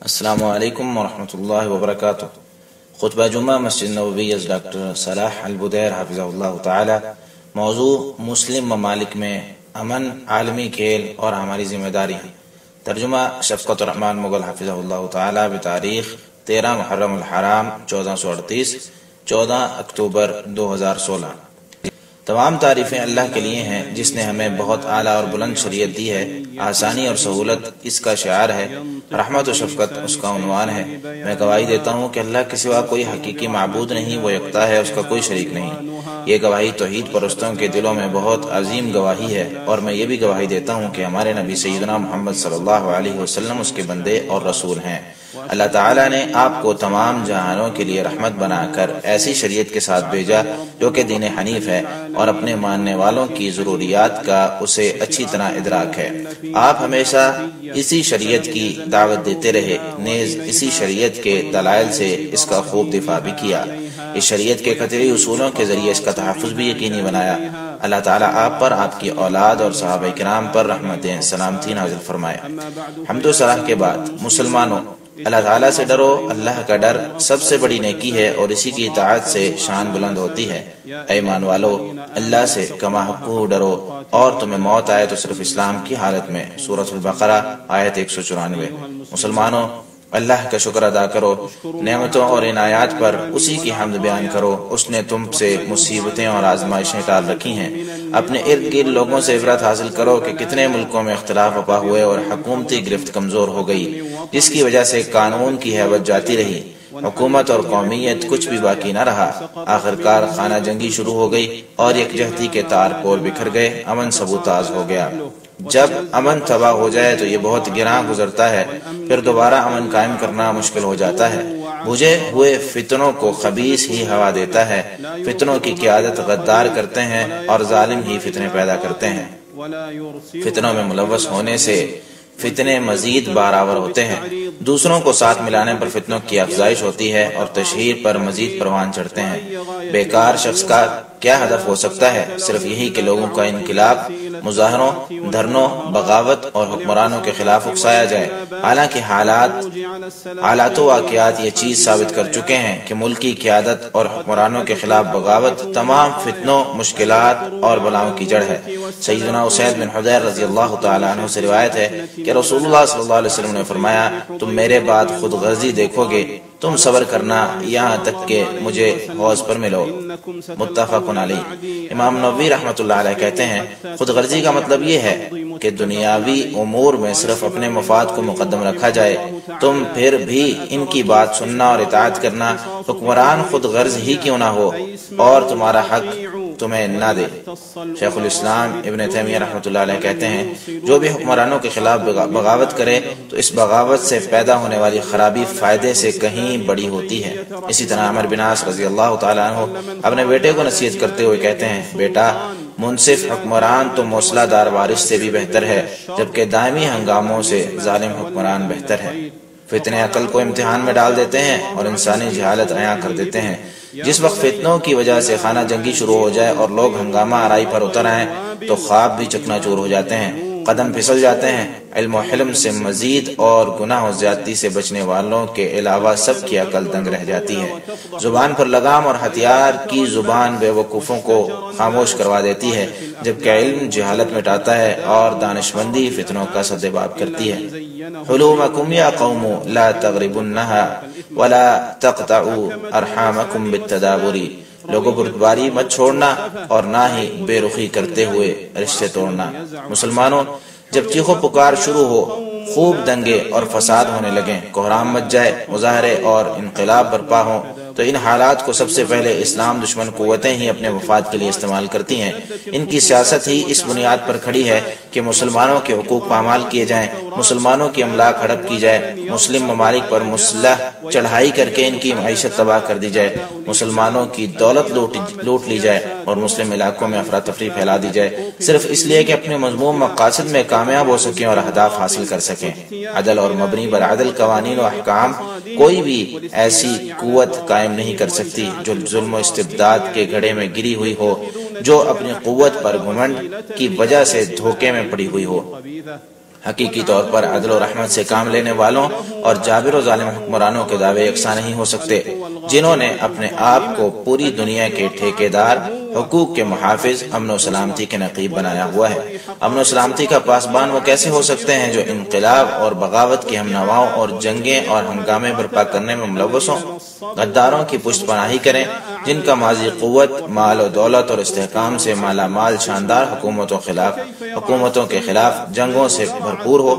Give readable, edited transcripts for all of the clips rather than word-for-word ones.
السلام علیکم ورحمۃ اللہ وبرکاتہ۔ خطبہ جمعہ مسجد نبوی از ڈاکٹر صلاح البدیر حافظہ اللہ تعالی۔ موضوع مسلم ممالک میں امن، عالمی کھیل اور ہماری ذمہ داری۔ ترجمہ شفقت الرحمن مغل حافظہ اللہ تعالی بتاریخ 13 محرم الحرام 1438 14 اکتوبر 2016۔ تمام تعریفیں اللہ کے لیے ہیں جس نے ہمیں بہت اعلیٰ اور بلند شریعت دی ہے۔ آسانی اور سہولت اس کا شعار ہے، رحمت و شفقت اس کا عنوان ہے۔ میں گواہی دیتا ہوں کہ اللہ کے سوا کوئی حقیقی معبود نہیں، وہ یکتا ہے، اس کا کوئی شریک نہیں۔ یہ گواہی توحید پرستوں کے دلوں میں بہت عظیم گواہی ہے، اور میں یہ بھی گواہی دیتا ہوں کہ ہمارے نبی سیدنا محمد صلی اللہ علیہ وسلم اس کے بندے اور رسول ہیں۔ اللہ تعالیٰ نے آپ کو تمام جہانوں کے لیے رحمت بنا کر ایسی شریعت کے ساتھ بھیجا جو کہ دین حنیف ہے، اور اپنے ماننے والوں کی ضروریات کا اسے اچھی طرح ادراک ہے۔ آپ ہمیشہ اسی شریعت کی دعوت دیتے رہے، نیز اسی شریعت کے دلائل سے اس کا خوب دفاع بھی کیا۔ اس شریعت کے قطعی اصولوں کے ذریعے اس کا تحفظ بھی یقینی بنایا۔ اللہ تعالیٰ آپ پر، آپ کی اولاد اور صحابہ کرام پر رحمتیں سلامتی نازل فرمائے۔ حمد و ثنا کے بعد مسلمانوں، اللہ تعالیٰ سے ڈرو۔ اللہ کا ڈر سب سے بڑی نیکی ہے اور اسی کی اطاعت سے شان بلند ہوتی ہے۔ اے ایمان والو، اللہ سے کما حقہ ڈرو، اور تمہیں موت آئے تو صرف اسلام کی حالت میں۔ سورۃ البقرہ آیت 194۔ مسلمانوں، اللہ کا شکر ادا کرو، نعمتوں اور عنایات پر اسی کی حمد بیان کرو۔ اس نے تم سے مصیبتیں اور آزمائشیں ٹال رکھی ہیں۔ اپنے ارد گرد لوگوں سے عبرت حاصل کرو کہ کتنے ملکوں میں اختلاف برپا ہوئے اور حکومتی گرفت کمزور ہو گئی، جس کی وجہ سے قانون کی حیبت جاتی رہی، حکومت اور قومیت کچھ بھی باقی نہ رہا۔ آخرکار خانہ جنگی شروع ہو گئی اور یکجہتی کے تار پور بکھر گئے، امن سبوتاز ہو گیا۔ جب امن تباہ ہو جائے تو یہ بہت گراں گزرتا ہے، پھر دوبارہ امن قائم کرنا مشکل ہو جاتا ہے۔ بجھے ہوئے فتنوں کو خبیث ہی ہوا دیتا ہے، فتنوں کی قیادت غدار کرتے ہیں اور ظالم ہی فتنے پیدا کرتے ہیں۔ فتنوں میں ملوث ہونے سے فتنے مزید بارآور ہوتے ہیں، دوسروں کو ساتھ ملانے پر فتنوں کی افزائش ہوتی ہے اور تشہیر پر مزید پروان چڑھتے ہیں۔ بیکار شخص کا کیا ہدف ہو سکتا ہے؟ صرف یہی کہ لوگوں کا انقلاب، مظاہروں، دھرنوں، بغاوت اور حکمرانوں کے خلاف اکسایا جائے۔ حالانکہ حالات و واقعات یہ چیز ثابت کر چکے ہیں کہ ملکی قیادت اور حکمرانوں کے خلاف بغاوت تمام فتنوں، مشکلات اور بلاؤں کی جڑ ہے۔ سیدنا اسید بن حضیر رضی اللہ تعالی عنہ سے روایت ہے کہ رسول اللہ صلی اللہ علیہ وسلم نے فرمایا، تم میرے بعد خود غرضی دیکھو گے، تم صبر کرنا یہاں تک کہ مجھے حوض پر ملو۔ متفق علیہ۔ امام نووی رحمۃ اللہ علیہ کہتے ہیں، خود غرضی کا مطلب یہ ہے کہ دنیاوی امور میں صرف اپنے مفاد کو مقدم رکھا جائے، تم پھر بھی ان کی بات سننا اور اطاعت کرنا، حکمران خود غرض ہی کیوں نہ ہو، اور تمہارا حق تمہیں نہ دے۔ شیخ الاسلام ابن تیمیہ رحمۃ اللہ علیہ کہتے ہیں، جو بھی حکمرانوں کے خلاف بغاوت کرے تو اس بغاوت سے پیدا ہونے والی خرابی فائدے سے کہیں بڑی ہوتی ہے۔ اسی طرح عمر بن عاص رضی اللہ تعالیٰ عنہ اپنے بیٹے کو نصیحت کرتے ہوئے کہتے ہیں، بیٹا، منصف حکمران تو موصلہ دار وارث سے بھی بہتر ہے، جبکہ دائمی ہنگاموں سے ظالم حکمران بہتر ہے۔ فتنے عقل کو امتحان میں ڈال دیتے ہیں اور انسانی جہالت عیاں کر دیتے ہیں۔ جس وقت فتنوں کی وجہ سے خانہ جنگی شروع ہو جائے اور لوگ ہنگامہ آرائی پر اتر آئیں تو خواب بھی چکنا چور ہو جاتے ہیں، قدم پھسل جاتے ہیں۔ علم و حلم سے مزید اور گناہ و زیادتی سے بچنے والوں کے علاوہ سب کی عقل دنگ رہ جاتی ہے۔ زبان پر لگام اور ہتھیار کی زبان بے وقوفوں کو خاموش کروا دیتی ہے، جبکہ علم جہالت مٹاتا ہے اور دانشمندی فتنوں کا سدباب کرتی ہے۔ حلومکم یا قوم لا تغربنها ولا تقطعوا ارحامکم بالتدابر۔ لوگوں بردباری مت چھوڑنا اور نہ ہی بے رخی کرتے ہوئے رشتے توڑنا۔ مسلمانوں، جب چیخو پکار شروع ہو، خوب دنگے اور فساد ہونے لگیں، کوہرام مچ جائے، مظاہرے اور انقلاب برپا ہوں، تو ان حالات کو سب سے پہلے اسلام دشمن قوتیں ہی اپنے مفاد کے لیے استعمال کرتی ہیں۔ ان کی سیاست ہی اس بنیاد پر کھڑی ہے کہ مسلمانوں کے حقوق پامال کیے جائیں، مسلمانوں کی املاک ہڑپ کی جائے، مسلم ممالک پر مسلح چڑھائی کر کے ان کی معیشت تباہ کر دی جائے، مسلمانوں کی دولت لوٹ لی جائے اور مسلم علاقوں میں افراتفری پھیلا دی جائے، صرف اس لیے کہ اپنے مذموم مقاصد میں کامیاب ہو سکیں اور اہداف حاصل کر سکیں۔ عدل اور مبنی بر عدل قوانین و احکام کوئی بھی ایسی قوت قائم نہیں کر سکتی جو ظلم و استبداد کے گھڑے میں گری ہوئی ہو، جو اپنی قوت پر گھمنڈ کی وجہ سے دھوکے میں پڑی ہوئی ہو۔ حقیقی طور پر عدل و رحمت سے کام لینے والوں اور جابر و ظالم حکمرانوں کے دعوے یکساں نہیں ہو سکتے، جنہوں نے اپنے آپ کو پوری دنیا کے ٹھیکیدار، حقوق کے محافظ، امن و سلامتی کے نقیب بنایا ہوا ہے۔ امن و سلامتی کا پاسبان وہ کیسے ہو سکتے ہیں جو انقلاب اور بغاوت کے ہم نواؤں اور جنگیں اور ہنگامے برپا کرنے میں ملوث ہوں، غداروں کی پشت پناہی کریں، جن کا ماضی قوت، مال و دولت اور استحکام سے مالا مال شاندار حکومتوں کے خلاف جنگوں سے بھرپور ہو۔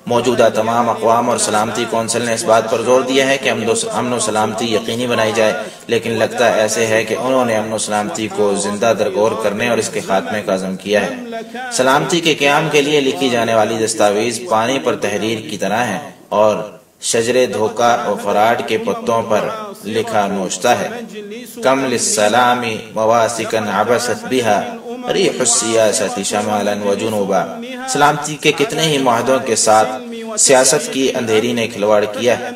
موجودہ تمام اقوام اور سلامتی کونسل نے اس بات پر زور دیا ہے کہ امن و سلامتی یقینی بنائی جائے، لیکن لگتا ایسے ہے کہ انہوں نے امن و سلامتی کو زندہ درگور کرنے اور اس کے خاتمے کا عزم کیا ہے۔ سلامتی کے قیام کے لیے لکھی جانے والی دستاویز پانی پر تحریر کی طرح ہیں اور شجر دھوکہ و فراڈ کے پتوں پر لکھا نوشتا ہے۔ کم للسلام مواسکن عبست بها ریح السیاست شمالا و جنوبا، سلامتی کے کتنے ہی معاہدوں کے ساتھ سیاست کی اندھیری نے کھلواڑ کیا ہے،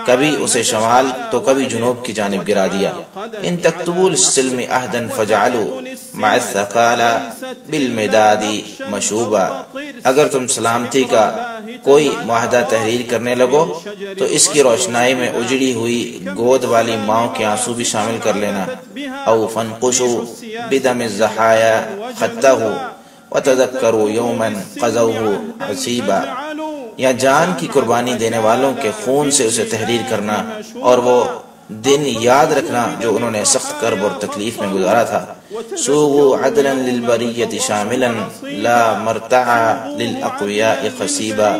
کبھی اسے شمال تو کبھی جنوب کی جانب گرا دیا۔ ان تکتبوا للسلم عہدا فجعلوا مع الثقالى بالمداد مشوبا، اگر تم سلامتی کا کوئی معاہدہ تحریر کرنے لگو تو اس کی روشنائی میں اجڑی ہوئی گود والی ماؤں کے آنسو بھی شامل کر لینا۔ او فانقشوا بدم الضحايا خطه وتذكروا يوما قضوه عصيبا، یا جان کی قربانی دینے والوں کے خون سے اسے تحریر کرنا اور وہ دن یاد رکھنا جو انہوں نے سخت کرب اور تکلیف میں گزارا تھا۔ سوغوا عدلا للبریۃ شاملا لا مرتع للاقویاء خصیبا،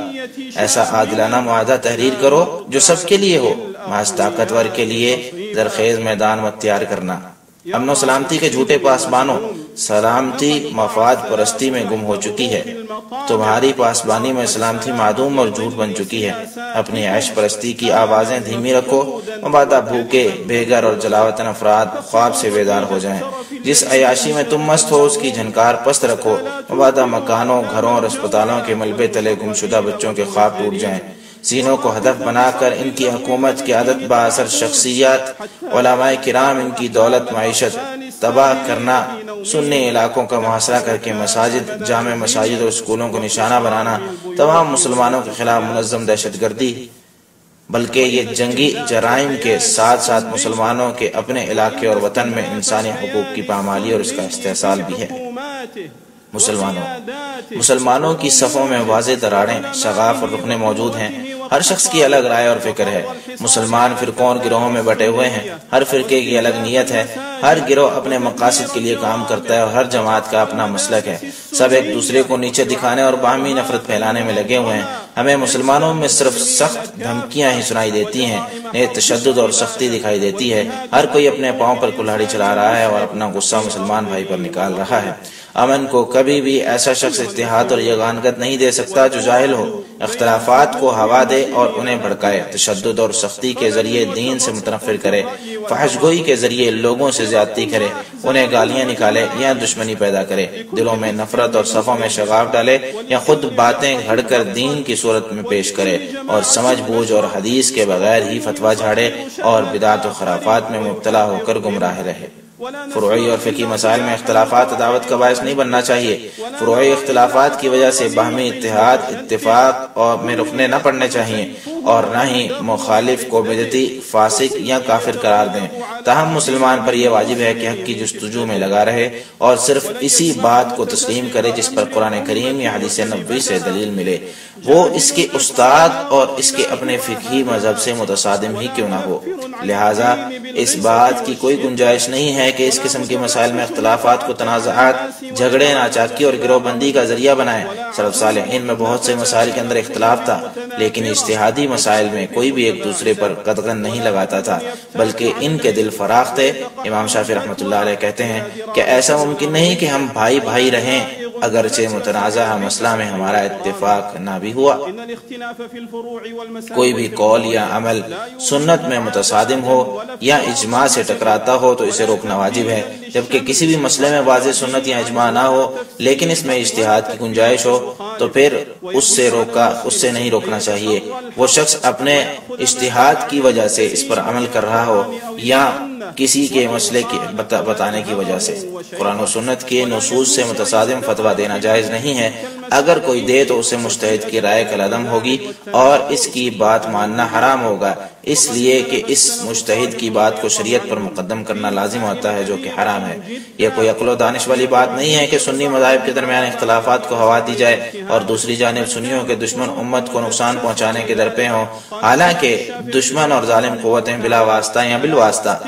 ایسا عادلانہ معاہدہ تحریر کرو جو سب کے لیے ہو، محض طاقتور کے لیے زرخیز میدان مت تیار کرنا۔ امن و سلامتی کے جھوٹے پاسبانوں، سلامتی مفاد پرستی میں گم ہو چکی ہے، تمہاری پاسبانی میں سلامتی معدوم اور جھوٹ بن چکی ہے۔ اپنی عیش پرستی کی آوازیں دھیمی رکھو، مبادا بھوکے، بے گھر اور جلاوطن افراد خواب سے بیدار ہو جائیں۔ جس عیاشی میں تم مست ہو اس کی جھنکار پست رکھو، مبادا مکانوں، گھروں اور اسپتالوں کے ملبے تلے گمشدہ بچوں کے خواب ٹوٹ جائیں۔ سینوں کو ہدف بنا کر ان کی حکومت کی عادت باثر شخصیات، علماء کرام ان کی دولت معیشت تباہ کرنا، سنی علاقوں کا محاصرہ کر کے مساجد، جامع مساجد اور اسکولوں کو نشانہ بنانا، تمام مسلمانوں کے خلاف منظم دہشت گردی، بلکہ یہ جنگی جرائم کے ساتھ ساتھ مسلمانوں کے اپنے علاقے اور وطن میں انسانی حقوق کی پامالی اور اس کا استحصال بھی ہے۔ مسلمانوں کی صفوں میں واضح دراڑیں، شغاف اور رکنے موجود ہیں۔ ہر شخص کی الگ رائے اور فکر ہے۔ مسلمان فرقوں اور گروہوں میں بٹے ہوئے ہیں، ہر فرقے کی الگ نیت ہے، ہر گروہ اپنے مقاصد کے لیے کام کرتا ہے اور ہر جماعت کا اپنا مسلک ہے۔ سب ایک دوسرے کو نیچے دکھانے اور باہمی نفرت پھیلانے میں لگے ہوئے ہیں۔ ہمیں مسلمانوں میں صرف سخت دھمکیاں ہی سنائی دیتی ہیں، تشدد اور سختی دکھائی دیتی ہے۔ ہر کوئی اپنے پاؤں پر کلہاڑی چلا رہا ہے اور اپنا غصہ مسلمان بھائی پر نکال رہا ہے۔ امن کو کبھی بھی ایسا شخص اتحاد اور یگانگت نہیں دے سکتا جو جاہل ہو، اختلافات کو ہوا دے اور انہیں بھڑکائے، تشدد اور سختی کے ذریعے دین سے متنفر کرے، فحش گوئی کے ذریعے لوگوں سے زیادتی کرے، انہیں گالیاں نکالے یا دشمنی پیدا کرے، دلوں میں نفرت اور صفوں میں شغاف ڈالے یا خود باتیں گھڑ کر دین کی صورت میں پیش کرے اور سمجھ بوجھ اور حدیث کے بغیر ہی فتویٰ جھاڑے اور بدعت و خرافات میں مبتلا ہو کر گمراہ رہے۔ فروعی اور فقہی مسائل میں اختلافات عداوت کا باعث نہیں بننا چاہیے۔ فروعی اختلافات کی وجہ سے باہمی اتحاد، اتفاق اور میں رکنے نہ پڑنے چاہیے اور نہ ہی مخالف کو بدعتی، فاسق یا کافر قرار دیں۔ تاہم مسلمان پر یہ واجب ہے کہ حق کی جستجو میں لگا رہے اور صرف اسی بات کو تسلیم کرے جس پر قرآن کریم یا حدیث نبوی سے دلیل ملے، وہ اس کے استاد اور اس کے اپنے فقہی مذہب سے متصادم ہی کیوں نہ ہو۔ لہٰذا اس بات کی کوئی گنجائش نہیں ہے کہ اس قسم کے مسائل میں اختلافات کو تنازعات، جھگڑے، ناچاکی اور گروہ بندی کا ذریعہ بنائیں۔ سلف صالحین میں بہت سے مسائل کے اندر اختلاف تھا، لیکن اجتہادی مسائل میں کوئی بھی ایک دوسرے پر قدغن نہیں لگاتا تھا، بلکہ ان کے دل فراخ تھے۔ امام شافعی رحمۃ اللہ علیہ کہتے ہیں کہ ایسا ممکن نہیں کہ ہم بھائی بھائی رہیں اگرچہ متنازع مسئلہ میں ہمارا اتفاق نہ بھی ہوا۔ کوئی بھی قول یا عمل سنت میں متصادم ہو یا اجماع سے ٹکراتا ہو تو اسے روکنا واجب ہے، جبکہ کسی بھی مسئلے میں واضح سنت یا اجماع نہ ہو لیکن اس میں اجتہاد کی گنجائش ہو تو پھر اس سے نہیں روکنا چاہیے۔ وہ شخص اپنے اجتہاد کی وجہ سے اس پر عمل کر رہا ہو یا کسی کے مسئلے کی بتانے کی وجہ سے۔ قرآن و سنت کے نصوص سے متصادم فتویٰ دینا جائز نہیں ہے۔ اگر کوئی دے تو اسے مجتہد کی رائے کالعدم ہوگی اور اس کی بات ماننا حرام ہوگا، اس لیے کہ اس مجتہد کی بات کو شریعت پر مقدم کرنا لازم ہوتا ہے جو کہ حرام ہے۔ یہ کوئی عقل و دانش والی بات نہیں ہے کہ سنی مذاہب کے درمیان اختلافات کو ہوا دی جائے اور دوسری جانب سنیوں کے دشمن امت کو نقصان پہنچانے کے درپے ہوں، حالانکہ دشمن اور ظالم قوتیں بلا واسطہ یا بالواسطہ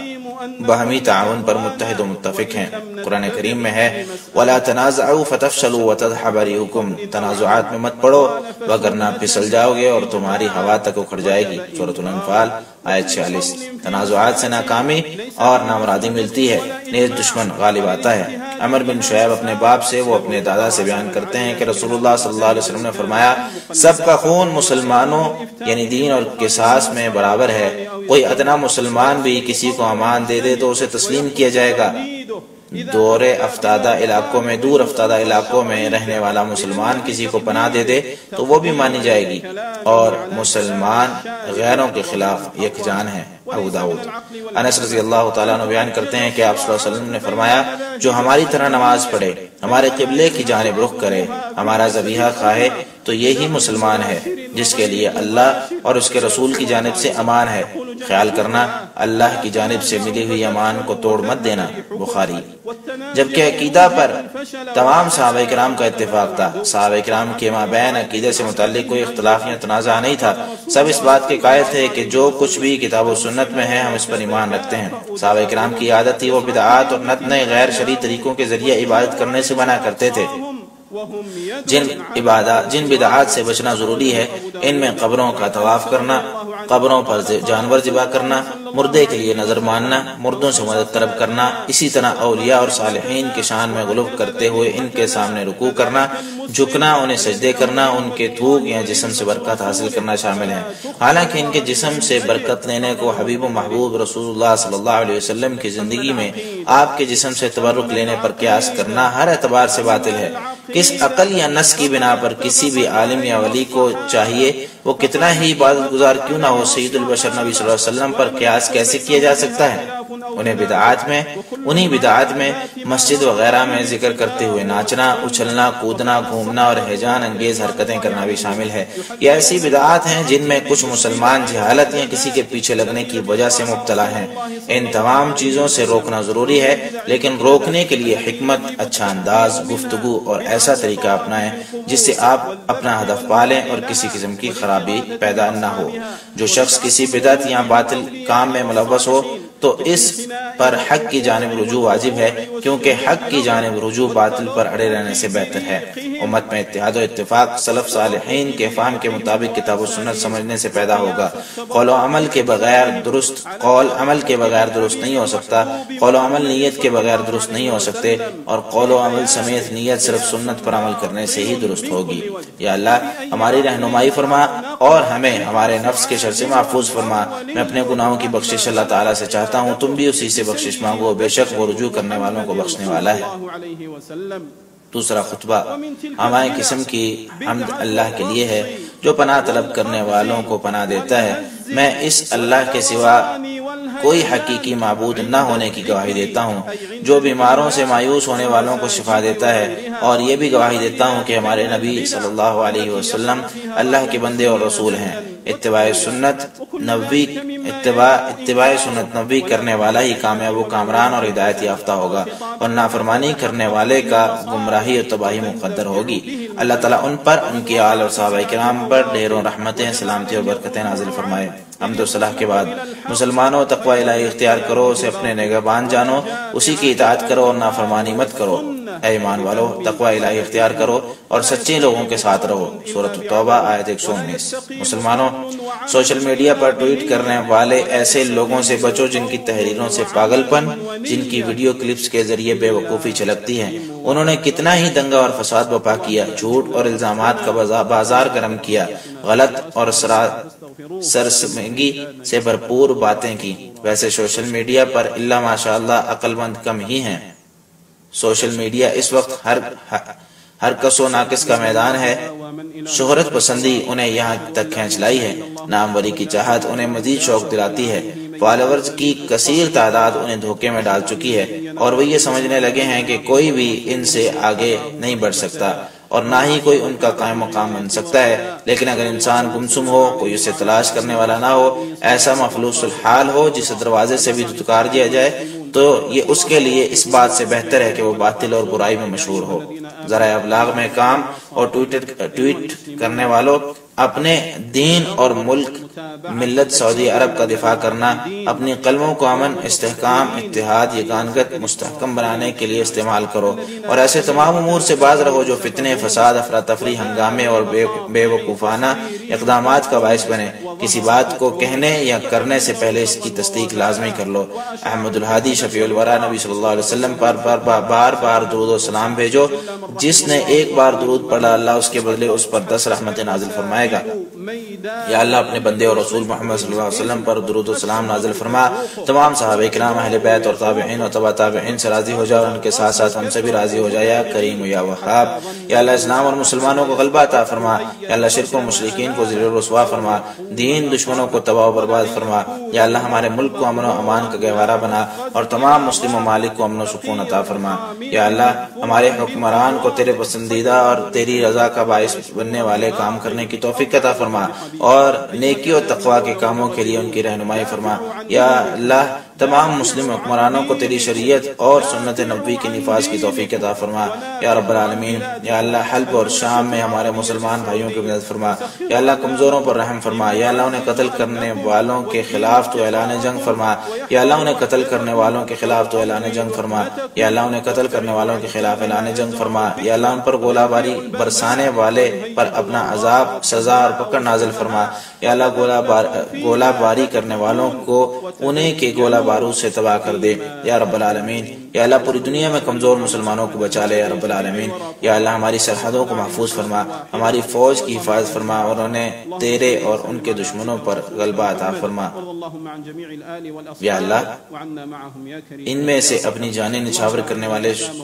باہمی تعاون پر متحد و متفق ہیں۔ قرآن کریم میں ہے وَلَا تَنَازَعُوا فَتَفْشَلُوا وَتَذْهَبَ رِيحُكُمْ، تنازعات میں مت پڑو وگرنہ پھسل جاؤ گے اور تمہاری ہوا تک اکھڑ جائے گی۔ سورۃ الانفال آیت 46۔ تنازعات سے ناکامی اور نامرادی ملتی ہے، نیز دشمن غالب آتا ہے۔ عمر بن شعیب اپنے باپ سے وہ اپنے دادا سے بیان کرتے ہیں کہ رسول اللہ صلی اللہ علیہ وسلم نے فرمایا سب کا خون مسلمانوں یعنی دین اور قصاص میں برابر ہے، کوئی ادنا مسلمان بھی کسی کو امان دے دے تو اسے تسلیم کیا جائے گا۔ دور افتادہ علاقوں میں رہنے والا مسلمان کسی کو پناہ دے دے تو وہ بھی مانی جائے گی، اور مسلمان غیروں کے خلاف یکجان ہے۔ ابو داؤد۔ انس رضی اللہ تعالیٰ عنہ بیان کرتے ہیں کہ آپ صلی اللہ علیہ وسلم نے فرمایا جو ہماری طرح نماز پڑھے، ہمارے قبلے کی جانب رخ کرے، ہمارا ذبیحہ کھائے تو یہی مسلمان ہے جس کے لیے اللہ اور اس کے رسول کی جانب سے امان ہے۔ خیال کرنا اللہ کی جانب سے ملی ہوئی امان کو توڑ مت دینا، بخاری۔ جبکہ عقیدہ پر تمام صحابہ کرام کا اتفاق تھا، صحابہ کرام کے مابین عقیدے سے متعلق کوئی اختلاف یا تنازع نہیں تھا، سب اس بات کے قائل تھے کہ جو کچھ بھی کتاب و سنت میں ہے ہم اس پر ایمان رکھتے ہیں۔ صحابہ کرام کی عادت تھی وہ بدعات اور نئے غیر شرعی طریقوں کے ذریعے عبادت کرنے سے منع کرتے تھے۔ جن بدعات سے بچنا ضروری ہے ان میں قبروں کا طواف کرنا، قبروں پر جانور ذبح کرنا، مردے کے لیے نظر ماننا، مردوں سے مدد طلب کرنا، اسی طرح اولیاء اور صالحین کی شان میں غلو کرتے ہوئے ان کے سامنے رکوع کرنا، جھکنا، انہیں سجدے کرنا، ان کے تھوک یا جسم سے برکت حاصل کرنا شامل ہے۔ حالانکہ ان کے جسم سے برکت لینے کو حبیب و محبوب رسول اللہ صلی اللہ علیہ وسلم کی زندگی میں آپ کے جسم سے تبرک لینے پر قیاس کرنا ہر اعتبار سے باطل ہے۔ کس عقل یا نس کی بنا پر کسی بھی عالم یا ولی کو چاہیے وہ کتنا ہی عبادت گزار کیوں نہ ہو، سید البشر نبی صلی اللہ علیہ وسلم پر قیاس کیسے کیا جا سکتا ہے؟ انہی بدعات میں مسجد وغیرہ میں ذکر کرتے ہوئے ناچنا، اچھلنا، کودنا، گھومنا اور ہیجان انگیز حرکتیں کرنا بھی شامل ہے۔ یہ ایسی بدعات ہیں جن میں کچھ مسلمان جہالت یا کسی کے پیچھے لگنے کی وجہ سے مبتلا ہیں۔ ان تمام چیزوں سے روکنا ضروری ہے، لیکن روکنے کے لیے حکمت، اچھا انداز، گفتگو اور ایسا طریقہ اپنائیں جس سے آپ اپنا ہدف پالیں اور کسی قسم کی خرابی پیدا نہ ہو۔ جو شخص کسی بدعت یا باطل کام میں ملوث ہو تو اس پر حق کی جانب رجوع واجب ہے، کیونکہ حق کی جانب رجوع باطل پر اڑے رہنے سے بہتر ہے۔ امت میں اتحاد و اتفاق سلف صالحین کے فہم کے مطابق کتاب و سنت سمجھنے سے پیدا ہوگا۔ قول و عمل کے بغیر درست نہیں ہو سکتا، قول و عمل نیت کے بغیر درست نہیں ہو سکتے، اور قول و عمل سمیت نیت صرف سنت پر عمل کرنے سے ہی درست ہوگی۔ یا اللہ ہماری رہنمائی فرما اور ہمیں ہمارے نفس کے شر سے محفوظ فرما۔ میں اپنے گناہوں کی بخشش اللہ تعالیٰ سے چاہتا ہوں، تم بھی اسی سے بخشش مانگو، بے شک وہ رجوع کرنے والوں کو بخشنے والا ہے۔ دوسرا خطبہ، ہماری قسم کی حمد اللہ کے لیے ہے جو پناہ طلب کرنے والوں کو پناہ دیتا ہے۔ میں اس اللہ کے سوا کوئی حقیقی معبود نہ ہونے کی گواہی دیتا ہوں جو بیماروں سے مایوس ہونے والوں کو شفا دیتا ہے، اور یہ بھی گواہی دیتا ہوں کہ ہمارے نبی صلی اللہ علیہ وسلم اللہ کے بندے اور رسول ہیں۔ اتباع سنت نبوی کرنے والا ہی کامیاب و کامران اور ہدایت یافتہ ہوگا، اور نافرمانی کرنے والے کا گمراہی اور تباہی مقدر ہوگی۔ اللہ تعالیٰ ان پر، ان کی آل اور صحابہ کرام پر ڈھیروں رحمتیں، سلامتی اور برکتیں نازل فرمائے۔ حمد و صلاح کے بعد مسلمانوں تقوی الہی اختیار کرو، اسے اپنے نگہبان جانو، اسی کی اطاعت کرو اور نافرمانی مت کرو۔ اے ایمان والو، تقوی الہی اختیار کرو اور سچے لوگوں کے ساتھ رہو۔ سورۃ التوبہ آیت 119۔ مسلمانوں، سوشل میڈیا پر ٹویٹ کرنے والے ایسے لوگوں سے بچو جن کی تحریروں سے پاگل پن، جن کی ویڈیو کلپس کے ذریعے بے وقوفی چھلکتی ہے۔ انہوں نے کتنا ہی دنگا اور فساد برپا کیا، جھوٹ اور الزامات کا بازار گرم کیا، غلط اور سرسنگی سے بھرپور باتیں کی۔ ویسے سوشل میڈیا پر الا ماشاءاللہ عقل مند کم ہی ہیں۔ سوشل میڈیا اس وقت ہر کس و ناقص کا میدان ہے۔ شہرت پسندی انہیں یہاں تک کھینچ لائی ہے، ناموری کی چاہت انہیں مزید شوق دلاتی ہے، فالوورز کی کثیر تعداد انہیں دھوکے میں ڈال چکی ہے، اور وہ یہ سمجھنے لگے ہیں کہ کوئی بھی ان سے آگے نہیں بڑھ سکتا۔ اور نہ ہی کوئی ان کا قائم مقام بن سکتا ہے۔ لیکن اگر انسان گمسم ہو، کوئی اسے تلاش کرنے والا نہ ہو، ایسا مفلوس الحال ہو جسے دروازے سے بھی دھتکار دیا جائے، تو یہ اس کے لیے اس بات سے بہتر ہے کہ وہ باطل اور برائی میں مشہور ہو۔ ذرائع ابلاغ میں کام اور ٹویٹ کرنے والوں، اپنے دین اور ملک ملت سعودی عرب کا دفاع کرنا، اپنی قلموں کو امن، استحکام، اتحاد، یگانگت مستحکم بنانے کے لیے استعمال کرو، اور ایسے تمام امور سے باز رہو جو فتنے، فساد، افراتفری، ہنگامے اور بے وقوفانہ اقدامات کا باعث بنے۔ کسی بات کو کہنے یا کرنے سے پہلے اس کی تصدیق لازمی کر لو۔ احمد الہادی شفیع الورا نبی صلی اللہ علیہ وسلم پر بار بار درود و سلام بھیجو۔ جس نے ایک بار درود پڑھا، اللہ اس کے بدلے اس پر 10 رحمتیں نازل فرمائے گا۔ یا اللہ اپنے بندے اور رسول محمد صلی اللہ علیہ وسلم پر درود و سلام نازل فرما، تمام صحابہ کرام، اہل بیت اور تابعین اور تبع تابعین سے راضی ہو جا، اور ان کے ساتھ ساتھ ہم سے بھی راضی ہو جا، یا کریم یا وہاب۔ یا اللہ اسلام اور مسلمانوں کو غلبہ عطا فرما، یا اللہ شرک و مشرکین کو ذلیل و رسوا فرما، دین دشمنوں کو تباہ و برباد فرما۔ یا اللہ ہمارے ملک کو امن و امان کا گہوارہ بنا، اور تمام مسلم ممالک کو امن و سکون عطا فرما۔ یا اللہ ہمارے حکمران کو تیرے پسندیدہ اور تیری رضا کا باعث بننے والے کام کرنے کی توفیق عطا فرما، اور نیکی اور تقوی کے کاموں کے لیے ان کی رہنمائی فرما۔ یا اللہ تمام مسلم حکمرانوں کو تیری شریعت اور سنت نبوی کے نفاذ کی توفیق عطا فرما یا رب العالمین۔ یا اللہ حلب اور شام میں ہمارے مسلمان بھائیوں کی مدد فرما۔ یا اللہ کمزوروں پر رحم فرما۔ یا اللہ انہیں قتل کرنے والوں کے خلاف تو اعلان جنگ فرما۔ یا اللہ انہیں قتل کرنے والوں کے خلاف تو اعلان جنگ فرما۔ یا اللہ انہیں قتل کرنے والوں کے خلاف اعلان جنگ فرما۔ یا اللہ ان پر گولہ باری برسانے والے پر اپنا عذاب، سزا اور پکڑ نازل فرما۔ یا اللہ گولہ باری کرنے والوں کو انہیں کے گولہ بارود سے تباہ کر دے یا رب العالمین۔ یا اللہ پوری دنیا میں کمزور مسلمانوں کو بچا لے یا رب العالمین۔ یا اللہ ہماری سرحدوں کو محفوظ فرما، ہماری فوج کی حفاظت فرما، اور انہیں تیرے اور ان کے دشمنوں پر غلبہ عطا فرما۔ یا اللہ ان میں سے اپنی جانیں نچھاور کرنے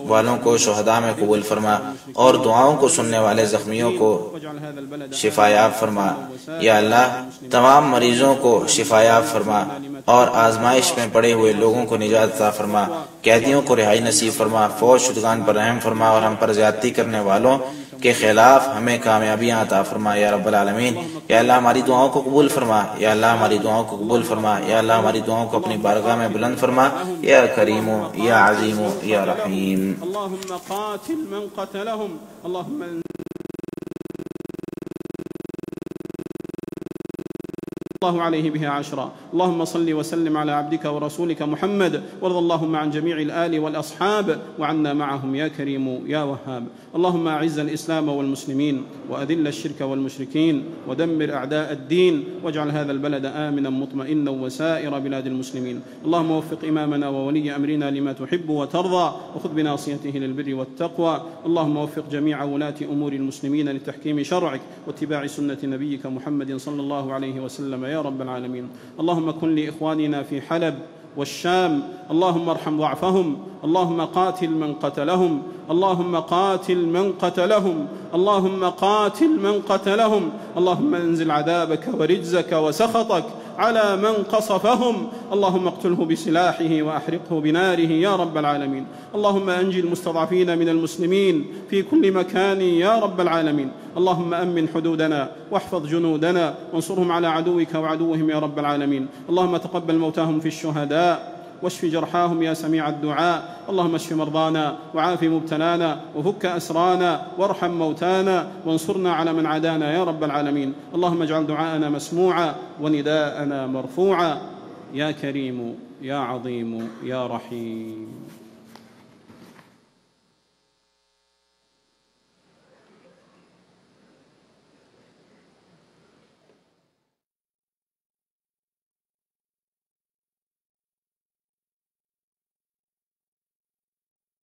والوں کو شہداء میں قبول فرما، اور دعاؤں کو سننے والے زخمیوں کو شفا یاب فرما۔ یا اللہ تمام مریضوں کو شفا یاب فرما، اور آزمائش میں پڑے ہوئے لوگوں کو نجات عطا فرما، قیدیوں کو رہائی نصیب فرما، فوج شدگان پر رحم فرما، اور ہم پر زیادتی کرنے والوں کے خلاف ہمیں کامیابیاں عطا فرما یا رب العالمین۔ یا اللہ ہماری دعاؤں کو قبول فرما، یا اللہ ہماری دعاؤں کو قبول فرما، یا اللہ ہماری دعاؤں کو اپنی بارگاہ میں بلند فرما یا کریم یا عظیم یا رحیم۔ اللهم قاتل من قتلهم، اللهم الله عليه بها عشرا. اللهم صل وسلم على عبدك ورسولك محمد، وارض اللهم عن جميع الآل والأصحاب وعنا معهم يا كريم يا وهاب. اللهم أعز الإسلام والمسلمين، وأذل الشرك والمشركين، ودمر أعداء الدين، واجعل هذا البلد آمنا مطمئنا وسائر بلاد المسلمين. اللهم وفق إمامنا وولي أمرنا لما تحب وترضى، وخذ بناصيته للبر والتقوى. اللهم وفق جميع ولاة أمور المسلمين لتحكيم شرعك واتباع سنة نبيك محمد صلى الله عليه وسلم يا رب العالمين. اللهم كن لإخواننا في حلب والشام، اللهم ارحم ضعفهم، اللهم قاتل من قتلهم، اللهم قاتل من قتلهم، اللهم قاتل من قتلهم، اللهم انزل عذابك ورجزك وسخطك على من قصفهم، اللهم اقتله بسلاحه وأحرقه بناره يا رب العالمين. اللهم أنجي المستضعفين من المسلمين في كل مكان يا رب العالمين. اللهم أمن حدودنا واحفظ جنودنا وانصرهم على عدوك وعدوهم يا رب العالمين. اللهم تقبل موتاهم في الشهداء واشف جرحاهم يا سميع الدعاء. اللهم اشف مرضانا وعاف مبتلانا وفك أسرانا وارحم موتانا وانصرنا على من عادانا يا رب العالمين. اللهم اجعل دعاءنا مسموعا ونداءنا مرفوعا يا كريم يا عظيم يا رحيم.